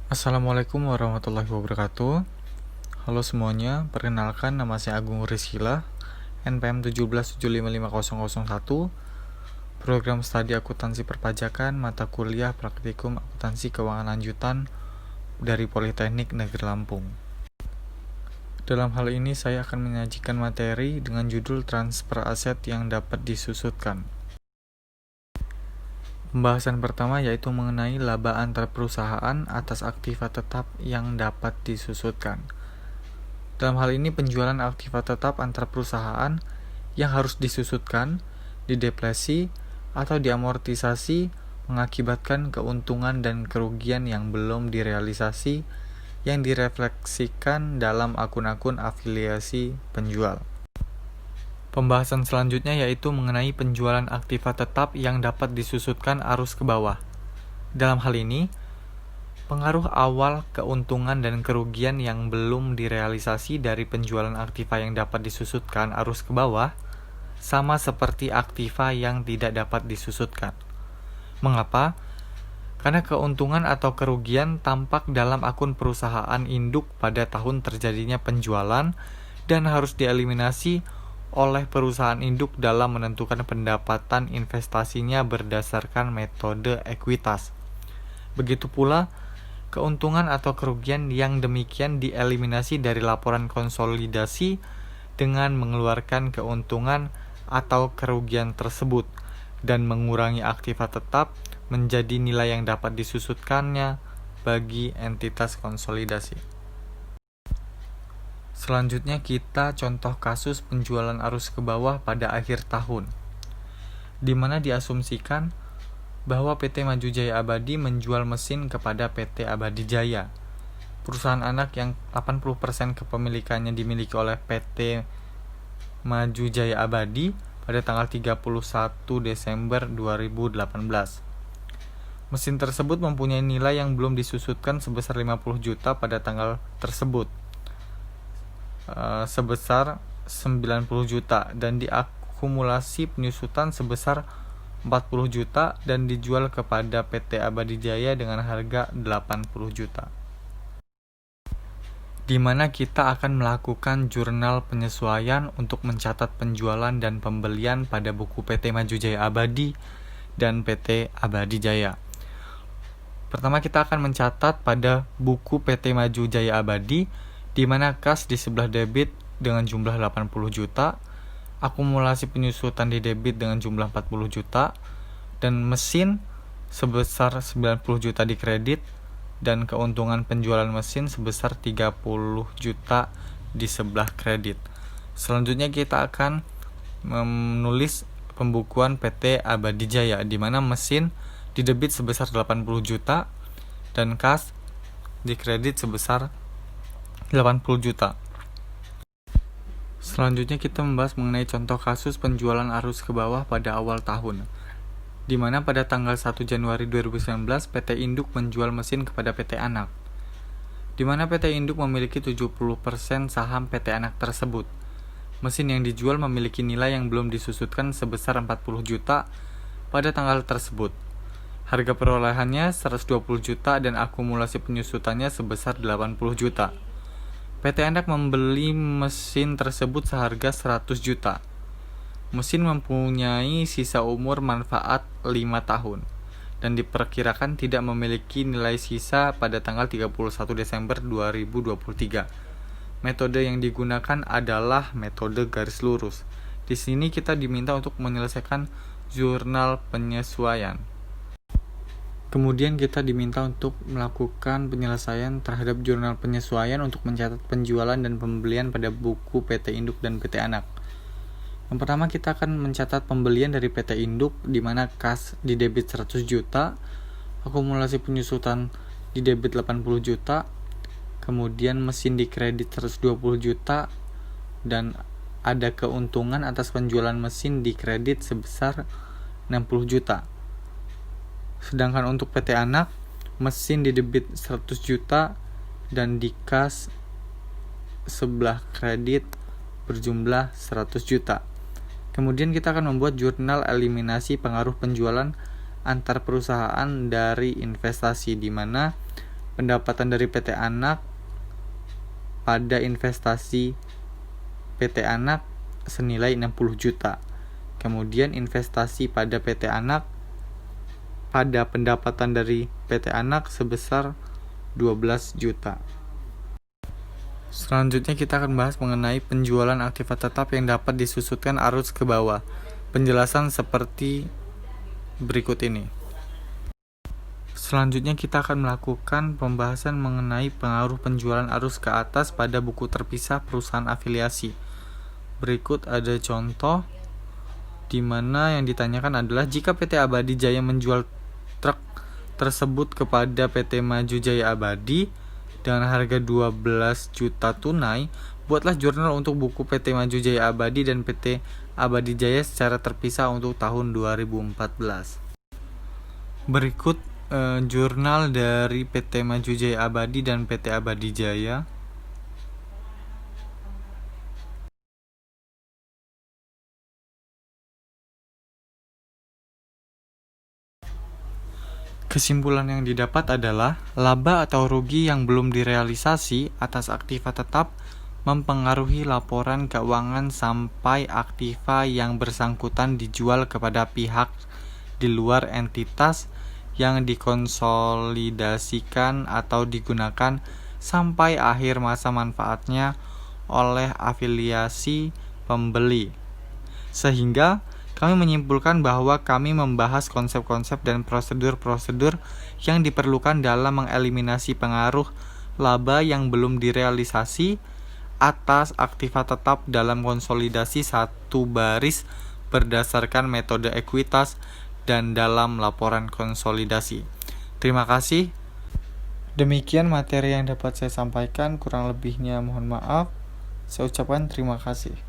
Assalamualaikum warahmatullahi wabarakatuh. Halo semuanya, perkenalkan nama saya Agung Rizkila, NPM 17755001, Program Studi Akuntansi Perpajakan, mata kuliah Praktikum Akuntansi Keuangan Lanjutan dari Politeknik Negeri Lampung. Dalam hal ini saya akan menyajikan materi dengan judul transfer aset yang dapat disusutkan. Pembahasan pertama yaitu mengenai laba antar perusahaan atas aktiva tetap yang dapat disusutkan. Dalam hal ini penjualan aktiva tetap antar perusahaan yang harus disusutkan, didepresi, atau diamortisasi mengakibatkan keuntungan dan kerugian yang belum direalisasi yang direfleksikan dalam akun-akun afiliasi penjual. Pembahasan selanjutnya yaitu mengenai penjualan aktiva tetap yang dapat disusutkan arus ke bawah. Dalam hal ini, pengaruh awal keuntungan dan kerugian yang belum direalisasi dari penjualan aktiva yang dapat disusutkan arus ke bawah sama seperti aktiva yang tidak dapat disusutkan. Mengapa? Karena keuntungan atau kerugian tampak dalam akun perusahaan induk pada tahun terjadinya penjualan dan harus dieliminasi oleh perusahaan induk dalam menentukan pendapatan investasinya berdasarkan metode ekuitas. Begitu pula, keuntungan atau kerugian yang demikian dieliminasi dari laporan konsolidasi dengan mengeluarkan keuntungan atau kerugian tersebut dan mengurangi aktiva tetap menjadi nilai yang dapat disusutkannya bagi entitas konsolidasi. Selanjutnya kita contoh kasus penjualan arus ke bawah pada akhir tahun, di mana diasumsikan bahwa PT Maju Jaya Abadi menjual mesin kepada PT Abadi Jaya, perusahaan anak yang 80% kepemilikannya dimiliki oleh PT Maju Jaya Abadi pada tanggal 31 Desember 2018. Mesin tersebut mempunyai nilai yang belum disusutkan sebesar 50 juta pada tanggal tersebut, sebesar 90 juta dan diakumulasi penyusutan sebesar 40 juta dan dijual kepada PT Abadi Jaya dengan harga 80 juta. Di mana kita akan melakukan jurnal penyesuaian untuk mencatat penjualan dan pembelian pada buku PT Maju Jaya Abadi dan PT Abadi Jaya. Pertama kita akan mencatat pada buku PT Maju Jaya Abadi di mana kas di sebelah debit dengan jumlah 80 juta, akumulasi penyusutan di debit dengan jumlah 40 juta, dan mesin sebesar 90 juta di kredit, dan keuntungan penjualan mesin sebesar 30 juta di sebelah kredit. Selanjutnya kita akan menulis pembukuan PT Abadi Jaya di mana mesin di debit sebesar 80 juta dan kas di kredit sebesar 80 juta. Selanjutnya kita membahas mengenai contoh kasus penjualan arus ke bawah pada awal tahun, di mana pada tanggal 1 Januari 2019 PT Induk menjual mesin kepada PT Anak, di mana PT Induk memiliki 70% saham PT Anak tersebut. Mesin yang dijual memiliki nilai yang belum disusutkan sebesar 40 juta pada tanggal tersebut. Harga perolehannya 120 juta dan akumulasi penyusutannya sebesar 80 juta. PT Anak membeli mesin tersebut seharga 100 juta. Mesin mempunyai sisa umur manfaat 5 tahun dan diperkirakan tidak memiliki nilai sisa pada tanggal 31 Desember 2023. Metode yang digunakan adalah metode garis lurus. Di sini kita diminta untuk menyelesaikan jurnal penyesuaian. Kemudian kita diminta untuk melakukan penyelesaian terhadap jurnal penyesuaian untuk mencatat penjualan dan pembelian pada buku PT Induk dan PT Anak. Yang pertama kita akan mencatat pembelian dari PT Induk di mana kas di debit 100 juta, akumulasi penyusutan di debit 80 juta, kemudian mesin di kredit 120 juta dan ada keuntungan atas penjualan mesin di kredit sebesar 60 juta. Sedangkan untuk PT Anak, mesin di debit 100 juta dan di kas sebelah kredit berjumlah 100 juta. Kemudian kita akan membuat jurnal eliminasi pengaruh penjualan antar perusahaan dari investasi, di mana pendapatan dari PT Anak pada investasi PT Anak senilai 60 juta. Kemudian investasi pada PT Anak pada pendapatan dari PT Anak sebesar 12 juta. Selanjutnya kita akan bahas mengenai penjualan aktiva tetap yang dapat disusutkan arus ke bawah. Penjelasan seperti berikut ini. Selanjutnya kita akan melakukan pembahasan mengenai pengaruh penjualan arus ke atas pada buku terpisah perusahaan afiliasi. Berikut ada contoh di mana yang ditanyakan adalah jika PT Abadi Jaya menjual truk tersebut kepada PT Maju Jaya Abadi dengan harga 12 juta tunai, buatlah jurnal untuk buku PT Maju Jaya Abadi dan PT Abadi Jaya secara terpisah untuk tahun 2014. Berikut jurnal dari PT Maju Jaya Abadi dan PT Abadi Jaya. Kesimpulan yang didapat adalah laba atau rugi yang belum direalisasi atas aktiva tetap mempengaruhi laporan keuangan sampai aktiva yang bersangkutan dijual kepada pihak di luar entitas yang dikonsolidasikan atau digunakan sampai akhir masa manfaatnya oleh afiliasi pembeli. Sehingga kami menyimpulkan bahwa kami membahas konsep-konsep dan prosedur-prosedur yang diperlukan dalam mengeliminasi pengaruh laba yang belum direalisasi atas aktiva tetap dalam konsolidasi satu baris berdasarkan metode ekuitas dan dalam laporan konsolidasi. Terima kasih. Demikian materi yang dapat saya sampaikan, kurang lebihnya mohon maaf. Saya ucapkan terima kasih.